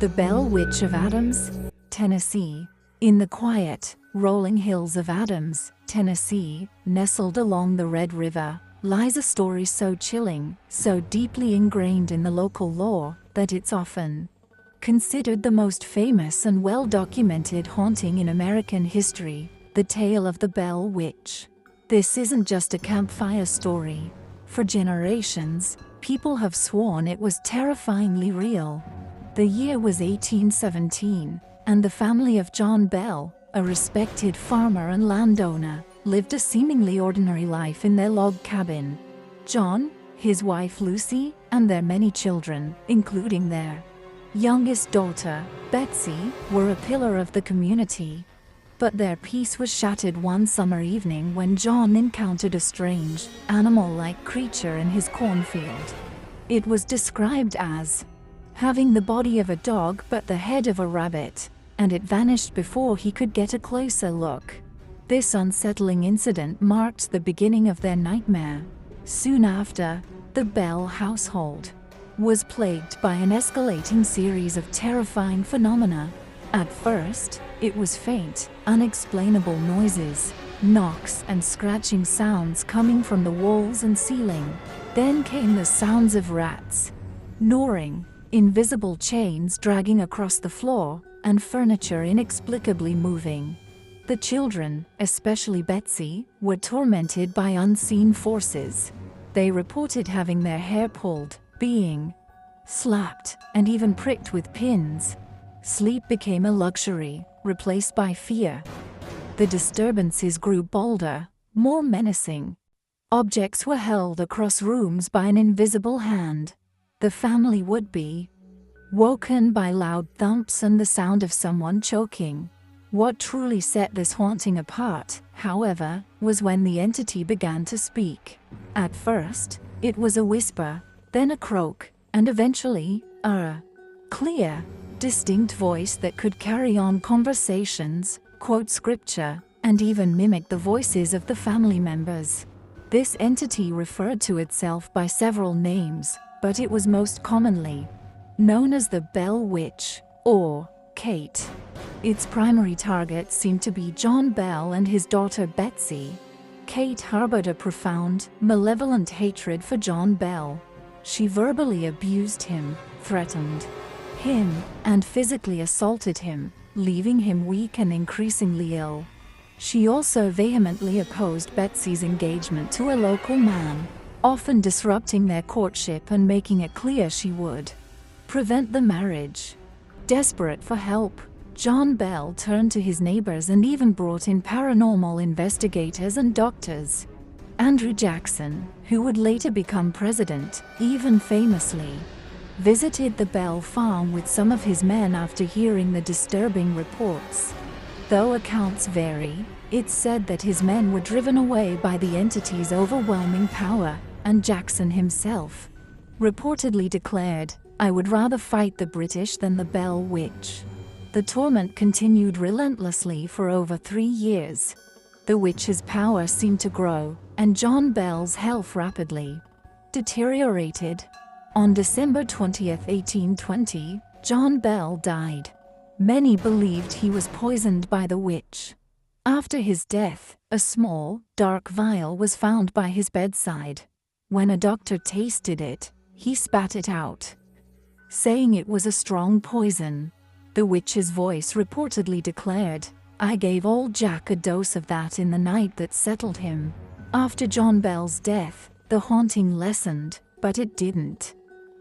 The Bell Witch of Adams, Tennessee. In the quiet, rolling hills of Adams, Tennessee, nestled along the Red River, lies a story so chilling, so deeply ingrained in the local lore, that it's often considered the most famous and well-documented haunting in American history, the tale of the Bell Witch. This isn't just a campfire story. For generations, people have sworn it was terrifyingly real. The year was 1817, and the family of John Bell, a respected farmer and landowner, lived a seemingly ordinary life in their log cabin. John, his wife Lucy, and their many children, including their youngest daughter, Betsy, were a pillar of the community. But their peace was shattered one summer evening when John encountered a strange, animal-like creature in his cornfield. It was described as having the body of a dog but the head of a rabbit, and it vanished before he could get a closer look. This unsettling incident marked the beginning of their nightmare. Soon after, the Bell household was plagued by an escalating series of terrifying phenomena. At first, it was faint, unexplainable noises, knocks and scratching sounds coming from the walls and ceiling. Then came the sounds of rats gnawing, invisible chains dragging across the floor, and furniture inexplicably moving. The children, especially Betsy, were tormented by unseen forces. They reported having their hair pulled, being slapped, and even pricked with pins. Sleep became a luxury, replaced by fear. The disturbances grew bolder, more menacing. Objects were held across rooms by an invisible hand. The family would be woken by loud thumps and the sound of someone choking. What truly set this haunting apart, however, was when the entity began to speak. At first, it was a whisper, then a croak, and eventually, a clear, distinct voice that could carry on conversations, quote scripture, and even mimic the voices of the family members. This entity referred to itself by several names, but it was most commonly known as the Bell Witch, or Kate. Its primary target seemed to be John Bell and his daughter Betsy. Kate harbored a profound, malevolent hatred for John Bell. She verbally abused him, threatened him, and physically assaulted him, leaving him weak and increasingly ill. She also vehemently opposed Betsy's engagement to a local man, often disrupting their courtship and making it clear she would prevent the marriage. Desperate for help, John Bell turned to his neighbors and even brought in paranormal investigators and doctors. Andrew Jackson, who would later become president, even famously visited the Bell farm with some of his men after hearing the disturbing reports. Though accounts vary, it's said that his men were driven away by the entity's overwhelming power, and Jackson himself reportedly declared, "I would rather fight the British than the Bell Witch." The torment continued relentlessly for over 3 years. The witch's power seemed to grow, and John Bell's health rapidly deteriorated. On December 20th, 1820, John Bell died. Many believed he was poisoned by the witch. After his death, a small, dark vial was found by his bedside. When a doctor tasted it, he spat it out, saying it was a strong poison. The witch's voice reportedly declared, "I gave old Jack a dose of that in the night that settled him." After John Bell's death, the haunting lessened, but it didn't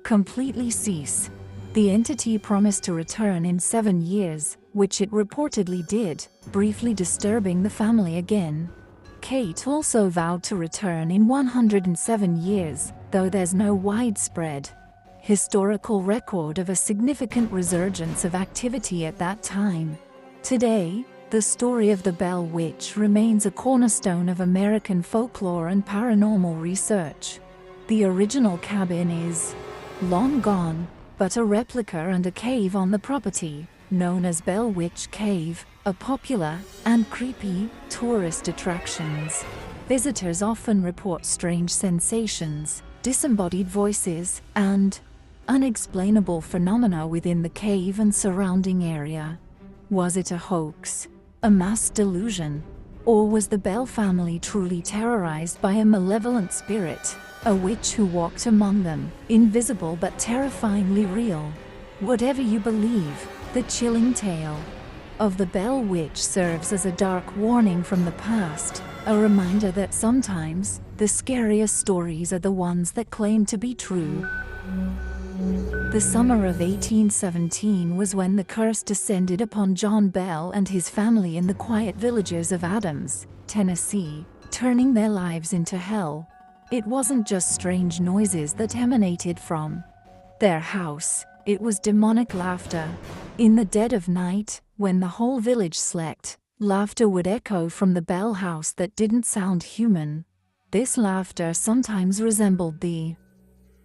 completely cease. The entity promised to return in 7 years, which it reportedly did, briefly disturbing the family again. Kate also vowed to return in 107 years, though there's no widespread historical record of a significant resurgence of activity at that time. Today, the story of the Bell Witch remains a cornerstone of American folklore and paranormal research. The original cabin is long gone, but a replica and a cave on the property, known as Bell Witch Cave, are popular and creepy tourist attractions. Visitors often report strange sensations, disembodied voices, and unexplainable phenomena within the cave and surrounding area. Was it a hoax, a mass delusion, or was the Bell family truly terrorized by a malevolent spirit, a witch who walked among them, invisible but terrifyingly real? Whatever you believe, the chilling tale of the Bell Witch serves as a dark warning from the past, a reminder that sometimes the scariest stories are the ones that claim to be true. The summer of 1817 was when the curse descended upon John Bell and his family in the quiet villages of Adams, Tennessee, turning their lives into hell. It wasn't just strange noises that emanated from their house, it was demonic laughter. In the dead of night, when the whole village slept, laughter would echo from the Bell house that didn't sound human. This laughter sometimes resembled the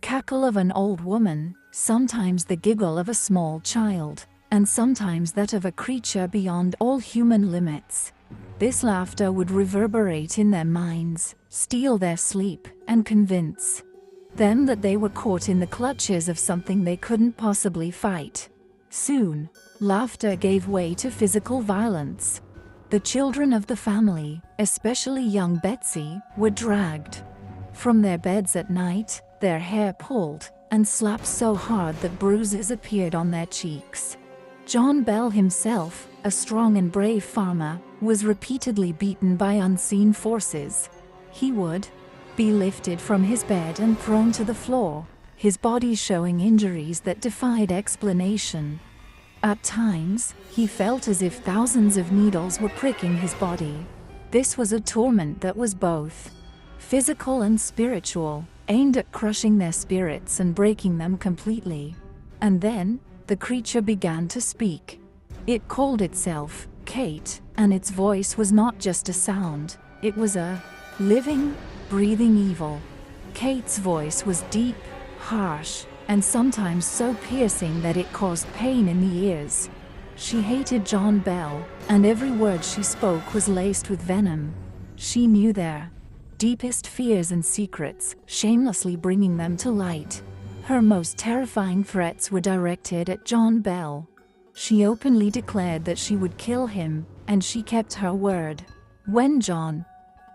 cackle of an old woman, sometimes the giggle of a small child, and sometimes that of a creature beyond all human limits. This laughter would reverberate in their minds, steal their sleep, and convince them that they were caught in the clutches of something they couldn't possibly fight. Soon, laughter gave way to physical violence. The children of the family, especially young Betsy, were dragged from their beds at night, their hair pulled, and slapped so hard that bruises appeared on their cheeks. John Bell himself, a strong and brave farmer, was repeatedly beaten by unseen forces. He would be lifted from his bed and thrown to the floor, his body showing injuries that defied explanation. At times, he felt as if thousands of needles were pricking his body. This was a torment that was both physical and spiritual, aimed at crushing their spirits and breaking them completely. And then, the creature began to speak. It called itself Kate, and its voice was not just a sound, it was a living, breathing evil. Kate's voice was deep, harsh, and sometimes so piercing that it caused pain in the ears. She hated John Bell, and every word she spoke was laced with venom. She knew their deepest fears and secrets, shamelessly bringing them to light. Her most terrifying threats were directed at John Bell. She openly declared that she would kill him, and she kept her word. When John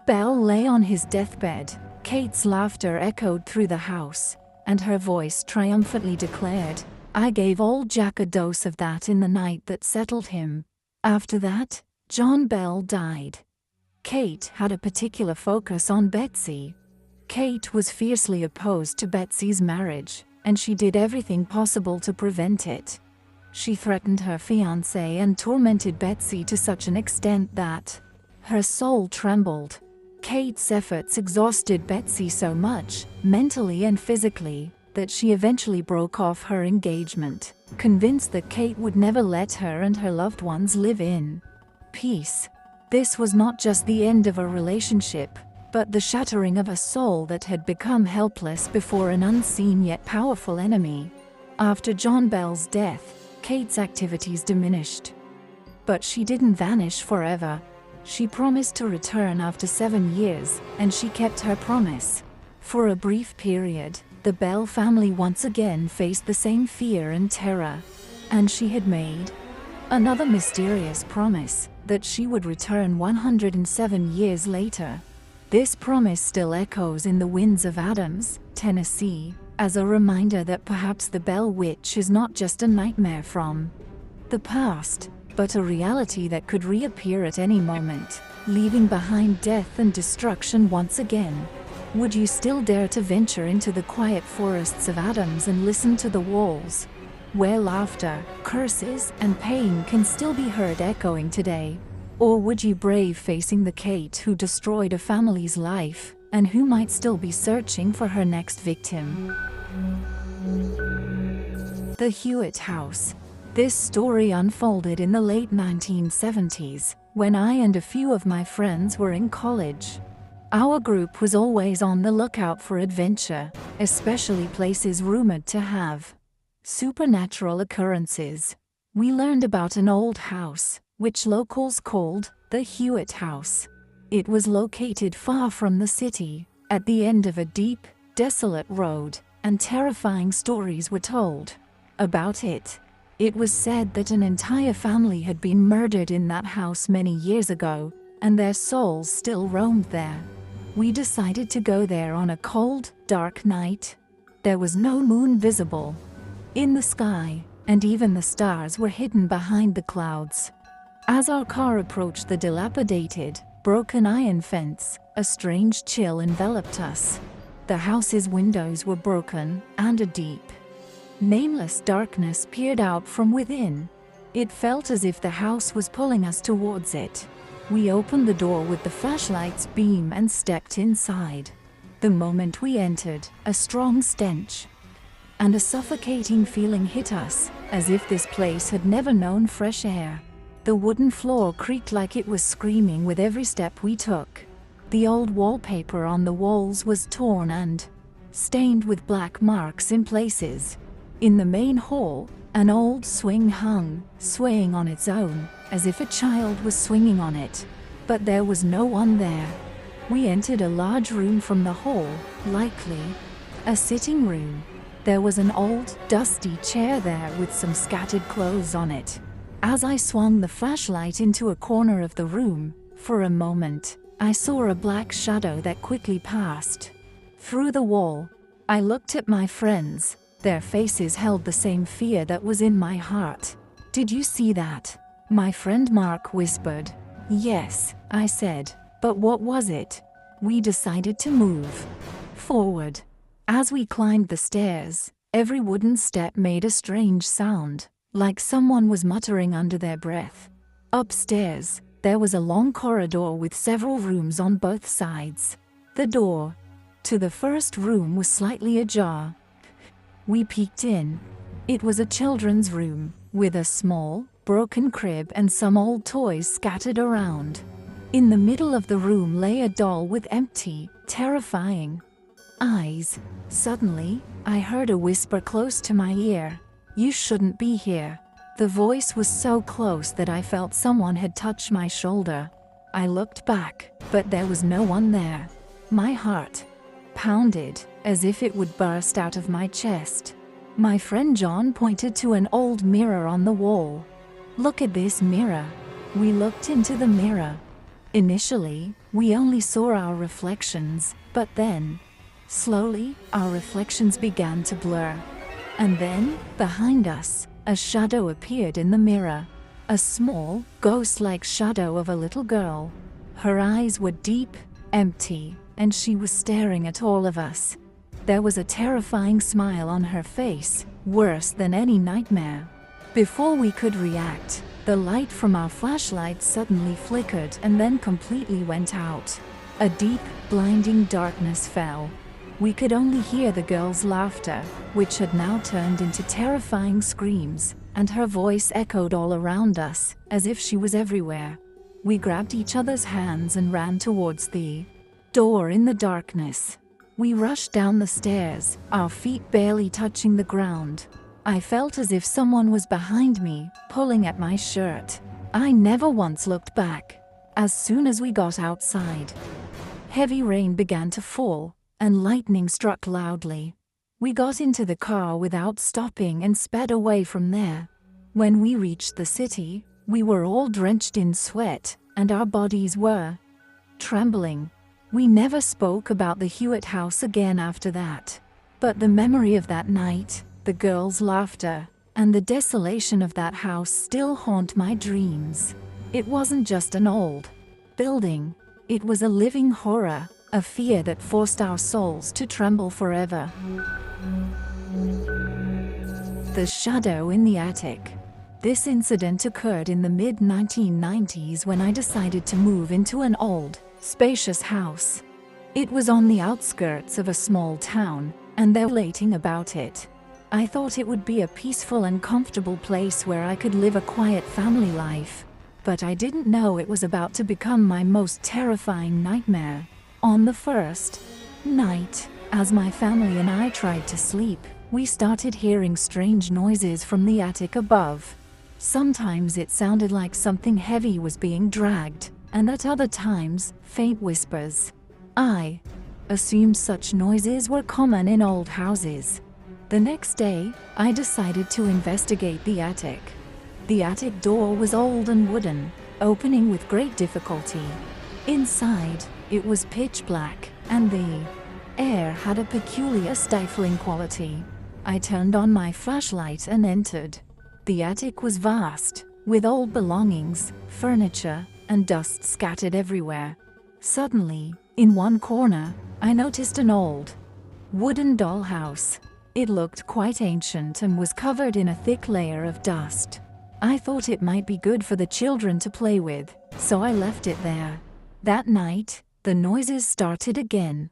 Bell lay on his deathbed, Kate's laughter echoed through the house, and her voice triumphantly declared, "I gave old Jack a dose of that in the night that settled him." After that, John Bell died. Kate had a particular focus on Betsy. Kate was fiercely opposed to Betsy's marriage, and she did everything possible to prevent it. She threatened her fiancé and tormented Betsy to such an extent that her soul trembled. Kate's efforts exhausted Betsy so much, mentally and physically, that she eventually broke off her engagement, convinced that Kate would never let her and her loved ones live in peace. This was not just the end of a relationship, but the shattering of a soul that had become helpless before an unseen yet powerful enemy. After John Bell's death, Kate's activities diminished. But she didn't vanish forever. She promised to return after 7 years, and she kept her promise. For a brief period, the Bell family once again faced the same fear and terror. And she had made another mysterious promise, that she would return 107 years later. This promise still echoes in the winds of Adams, Tennessee, as a reminder that perhaps the Bell Witch is not just a nightmare from the past, but a reality that could reappear at any moment, leaving behind death and destruction once again. Would you still dare to venture into the quiet forests of Adams and listen to the walls, where laughter, curses, and pain can still be heard echoing today? Or would you brave facing the Kate who destroyed a family's life, and who might still be searching for her next victim? The Hewitt House. This story unfolded in the late 1970s, when I and a few of my friends were in college. Our group was always on the lookout for adventure, especially places rumored to have supernatural occurrences. We learned about an old house, which locals called the Hewitt House. It was located far from the city, at the end of a deep, desolate road, and terrifying stories were told about it. It was said that an entire family had been murdered in that house many years ago, and their souls still roamed there. We decided to go there on a cold, dark night. There was no moon visible in the sky, and even the stars were hidden behind the clouds. As our car approached the dilapidated, broken iron fence, a strange chill enveloped us. The house's windows were broken, and a deep, nameless darkness peered out from within. It felt as if the house was pulling us towards it. We opened the door with the flashlight's beam and stepped inside. The moment we entered, a strong stench and a suffocating feeling hit us, as if this place had never known fresh air. The wooden floor creaked like it was screaming with every step we took. The old wallpaper on the walls was torn and stained with black marks in places. In the main hall, an old swing hung, swaying on its own, as if a child was swinging on it. But there was no one there. We entered a large room from the hall, likely a sitting room. There was an old, dusty chair there with some scattered clothes on it. As I swung the flashlight into a corner of the room, for a moment, I saw a black shadow that quickly passed through the wall. I looked at my friends. Their faces held the same fear that was in my heart. "Did you see that?" My friend Mark whispered. "Yes," I said. "But what was it?" We decided to move forward. As we climbed the stairs, every wooden step made a strange sound, like someone was muttering under their breath. Upstairs, there was a long corridor with several rooms on both sides. The door to the first room was slightly ajar. We peeked in. It was a children's room, with a small, broken crib and some old toys scattered around. In the middle of the room lay a doll with empty, terrifying eyes. Suddenly, I heard a whisper close to my ear. "You shouldn't be here." The voice was so close that I felt someone had touched my shoulder. I looked back, but there was no one there. My heart pounded, as if it would burst out of my chest. My friend John pointed to an old mirror on the wall. "Look at this mirror." We looked into the mirror. Initially, we only saw our reflections, but then, slowly, our reflections began to blur. And then, behind us, a shadow appeared in the mirror. A small, ghost-like shadow of a little girl. Her eyes were deep, empty, and she was staring at all of us. There was a terrifying smile on her face, worse than any nightmare. Before we could react, the light from our flashlights suddenly flickered and then completely went out. A deep, blinding darkness fell. We could only hear the girl's laughter, which had now turned into terrifying screams, and her voice echoed all around us, as if she was everywhere. We grabbed each other's hands and ran towards the door in the darkness. We rushed down the stairs, our feet barely touching the ground. I felt as if someone was behind me, pulling at my shirt. I never once looked back. As soon as we got outside, heavy rain began to fall, and lightning struck loudly. We got into the car without stopping and sped away from there. When we reached the city, we were all drenched in sweat, and our bodies were trembling. We never spoke about the Hewitt house again after that. But the memory of that night, the girls' laughter, and the desolation of that house still haunt my dreams. It wasn't just an old building. It was a living horror, a fear that forced our souls to tremble forever. The shadow in the attic. This incident occurred in the mid-1990s when I decided to move into an old, spacious house. It was on the outskirts of a small town, and there was relating about it. I thought it would be a peaceful and comfortable place where I could live a quiet family life. But I didn't know it was about to become my most terrifying nightmare. On the first night, as my family and I tried to sleep, we started hearing strange noises from the attic above. Sometimes it sounded like something heavy was being dragged, and at other times, faint whispers. I assumed such noises were common in old houses. The next day, I decided to investigate the attic. The attic door was old and wooden, opening with great difficulty. Inside, it was pitch black, and the air had a peculiar stifling quality. I turned on my flashlight and entered. The attic was vast, with old belongings, furniture, and dust scattered everywhere. Suddenly, in one corner, I noticed an old wooden dollhouse. It looked quite ancient and was covered in a thick layer of dust. I thought it might be good for the children to play with, so I left it there. That night, the noises started again.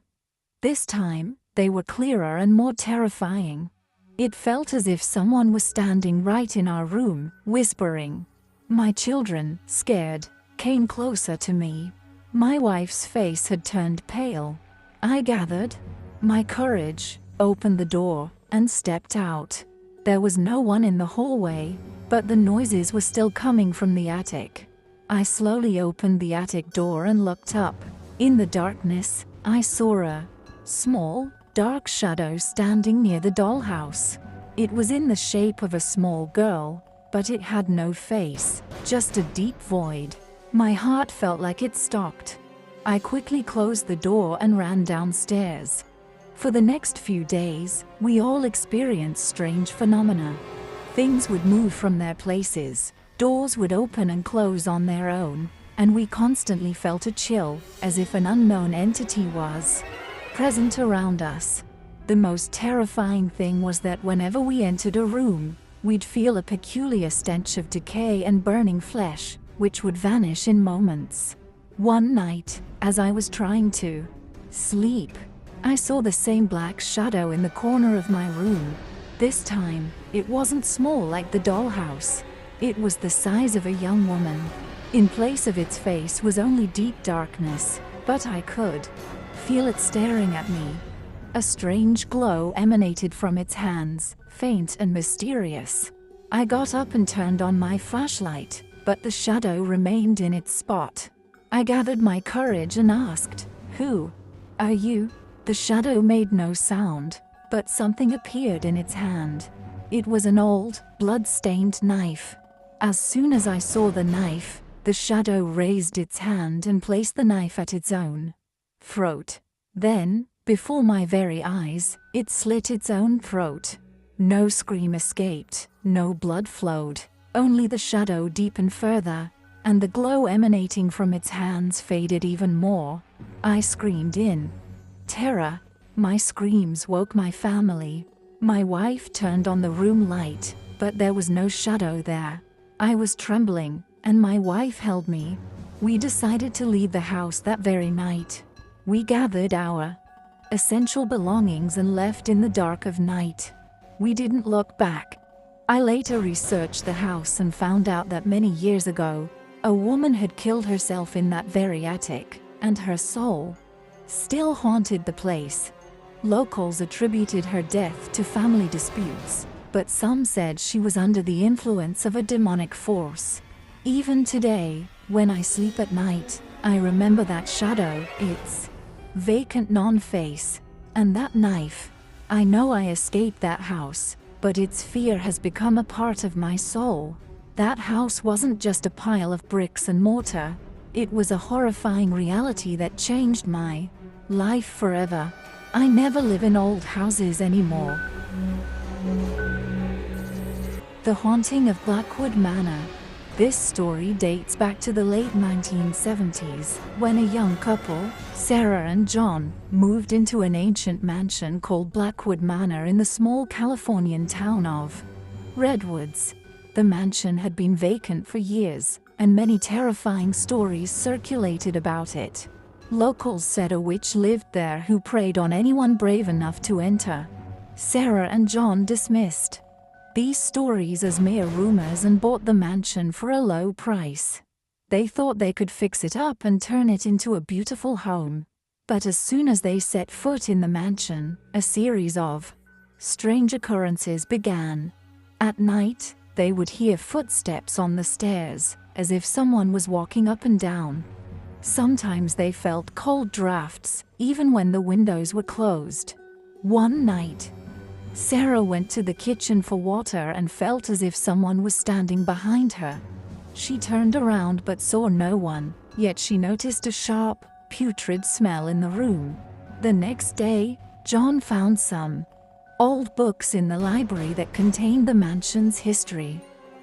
This time, they were clearer and more terrifying. It felt as if someone was standing right in our room, whispering. My children, scared, came closer to me. My wife's face had turned pale. I gathered my courage, opened the door, and stepped out. There was no one in the hallway, but the noises were still coming from the attic. I slowly opened the attic door and looked up. In the darkness, I saw a small, dark shadow standing near the dollhouse. It was in the shape of a small girl, but it had no face, just a deep void. My heart felt like it stopped. I quickly closed the door and ran downstairs. For the next few days, we all experienced strange phenomena. Things would move from their places, doors would open and close on their own, and we constantly felt a chill, as if an unknown entity was present around us. The most terrifying thing was that whenever we entered a room, we'd feel a peculiar stench of decay and burning flesh, which would vanish in moments. One night, as I was trying to sleep, I saw the same black shadow in the corner of my room. This time, it wasn't small like the dollhouse. It was the size of a young woman. In place of its face was only deep darkness, but I could feel it staring at me. A strange glow emanated from its hands, faint and mysterious. I got up and turned on my flashlight, but the shadow remained in its spot. I gathered my courage and asked, "Who are you?" The shadow made no sound, but something appeared in its hand. It was an old, blood-stained knife. As soon as I saw the knife, the shadow raised its hand and placed the knife at its own throat. Then, before my very eyes, it slit its own throat. No scream escaped, no blood flowed, only the shadow deepened further, and the glow emanating from its hands faded even more. I screamed in terror. My screams woke my family. My wife turned on the room light, but there was no shadow there. I was trembling, and my wife held me. We decided to leave the house that very night. We gathered our essential belongings and left in the dark of night. We didn't look back. I later researched the house and found out that many years ago, a woman had killed herself in that very attic, and her soul still haunted the place. Locals attributed her death to family disputes, but some said she was under the influence of a demonic force. Even today, when I sleep at night, I remember that shadow, its vacant non-face, and that knife. I know I escaped that house, but its fear has become a part of my soul. That house wasn't just a pile of bricks and mortar. It was a horrifying reality that changed my life forever. I never live in old houses anymore. The Haunting of Blackwood Manor. This story dates back to the late 1970s, when a young couple, Sarah and John, moved into an ancient mansion called Blackwood Manor in the small Californian town of Redwoods. The mansion had been vacant for years, and many terrifying stories circulated about it. Locals said a witch lived there who preyed on anyone brave enough to enter. Sarah and John dismissed these stories as mere rumors and bought the mansion for a low price. They thought they could fix it up and turn it into a beautiful home. But as soon as they set foot in the mansion, a series of strange occurrences began. At night, they would hear footsteps on the stairs, as if someone was walking up and down. Sometimes they felt cold drafts, even when the windows were closed. One night, Sarah went to the kitchen for water and felt as if someone was standing behind her. She turned around but saw no one, yet she noticed a sharp, putrid smell in the room. The next day, John found some old books in the library that contained the mansion's history.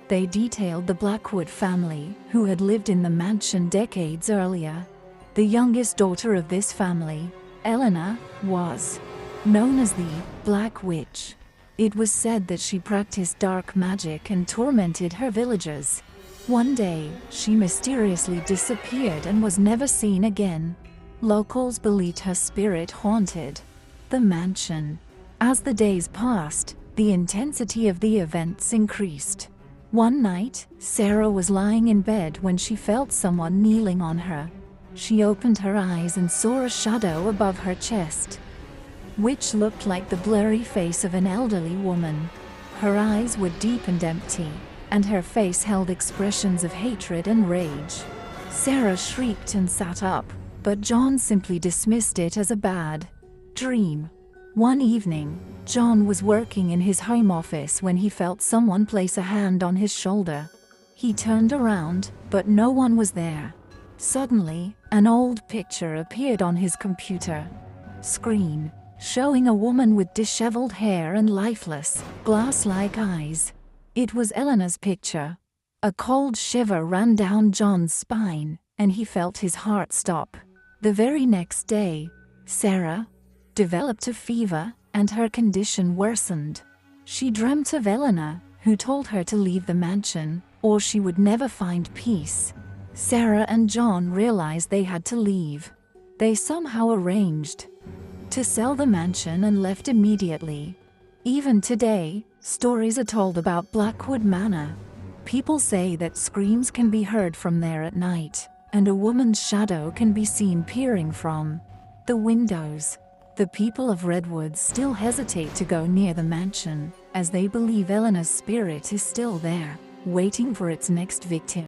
They detailed the Blackwood family, who had lived in the mansion decades earlier. The youngest daughter of this family, Eleanor, was known as the Black Witch. It was said that she practiced dark magic and tormented her villagers. One day, she mysteriously disappeared and was never seen again. Locals believed her spirit haunted the mansion. As the days passed, the intensity of the events increased. One night, Sarah was lying in bed when she felt someone kneeling on her. She opened her eyes and saw a shadow above her chest, which looked like the blurry face of an elderly woman. Her eyes were deep and empty, and her face held expressions of hatred and rage. Sarah shrieked and sat up, but John simply dismissed it as a bad dream. One evening, John was working in his home office when he felt someone place a hand on his shoulder. He turned around, but no one was there. Suddenly, an old picture appeared on his computer screen, showing a woman with disheveled hair and lifeless, glass-like eyes. It was Eleanor's picture. A cold shiver ran down John's spine, and he felt his heart stop. The very next day, Sarah developed a fever, and her condition worsened. She dreamt of Eleanor, who told her to leave the mansion, or she would never find peace. Sarah and John realized they had to leave. They somehow arranged to sell the mansion and left immediately. Even today, stories are told about Blackwood Manor. People say that screams can be heard from there at night, and a woman's shadow can be seen peering from the windows. The people of Redwood still hesitate to go near the mansion, as they believe Eleanor's spirit is still there, waiting for its next victim.